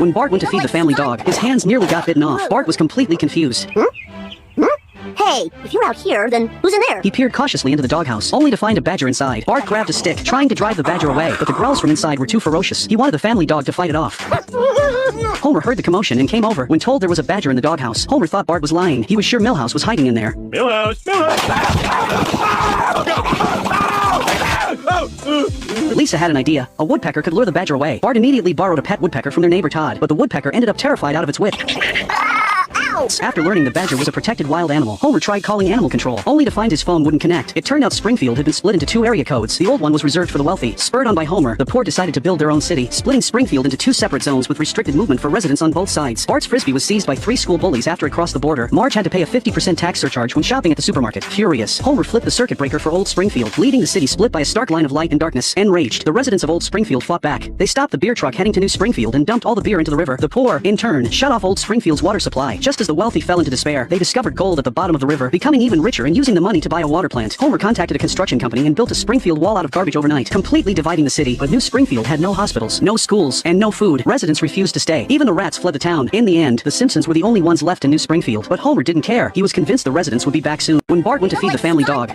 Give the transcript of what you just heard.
When Bart went to feed the family dog, his hands nearly got bitten off. Bart was completely confused. Hey, if you're out here, then who's in there? He peered cautiously into the doghouse, only to find a badger inside. Bart grabbed a stick, trying to drive the badger away, but the growls from inside were too ferocious. He wanted the family dog to fight it off. Homer heard the commotion and came over. When told there was a badger in the doghouse, Homer thought Bart was lying. He was sure Milhouse was hiding in there. Milhouse! Lisa had an idea. A woodpecker could lure the badger away. Bart immediately borrowed a pet woodpecker from their neighbor Todd, but the woodpecker ended up terrified out of its wit. After learning the badger was a protected wild animal, Homer tried calling animal control, only to find his phone wouldn't connect. It turned out Springfield had been split into 2 area codes. The old one was reserved for the wealthy. Spurred on by Homer, the poor decided to build their own city, splitting Springfield into 2 separate zones with restricted movement for residents on both sides. Bart's Frisbee was seized by 3 school bullies after it crossed the border. Marge had to pay a 50% tax surcharge when shopping at the supermarket. Furious, Homer flipped the circuit breaker for Old Springfield, leaving the city split by a stark line of light and darkness. Enraged, the residents of Old Springfield fought back. They stopped the beer truck heading to New Springfield and dumped all the beer into the river. The poor, in turn, shut off Old Springfield's water supply. Just as the wealthy fell into despair, they discovered gold at the bottom of the river, becoming even richer and using the money to buy a water plant. Homer contacted a construction company and built a Springfield wall out of garbage overnight, completely dividing the city. But New Springfield had no hospitals, no schools, and no food. Residents refused to stay. Even the rats fled the town. In the end, the Simpsons were the only ones left in New Springfield, but Homer didn't care. He was convinced the residents would be back soon. When Bart went to feed the family dog,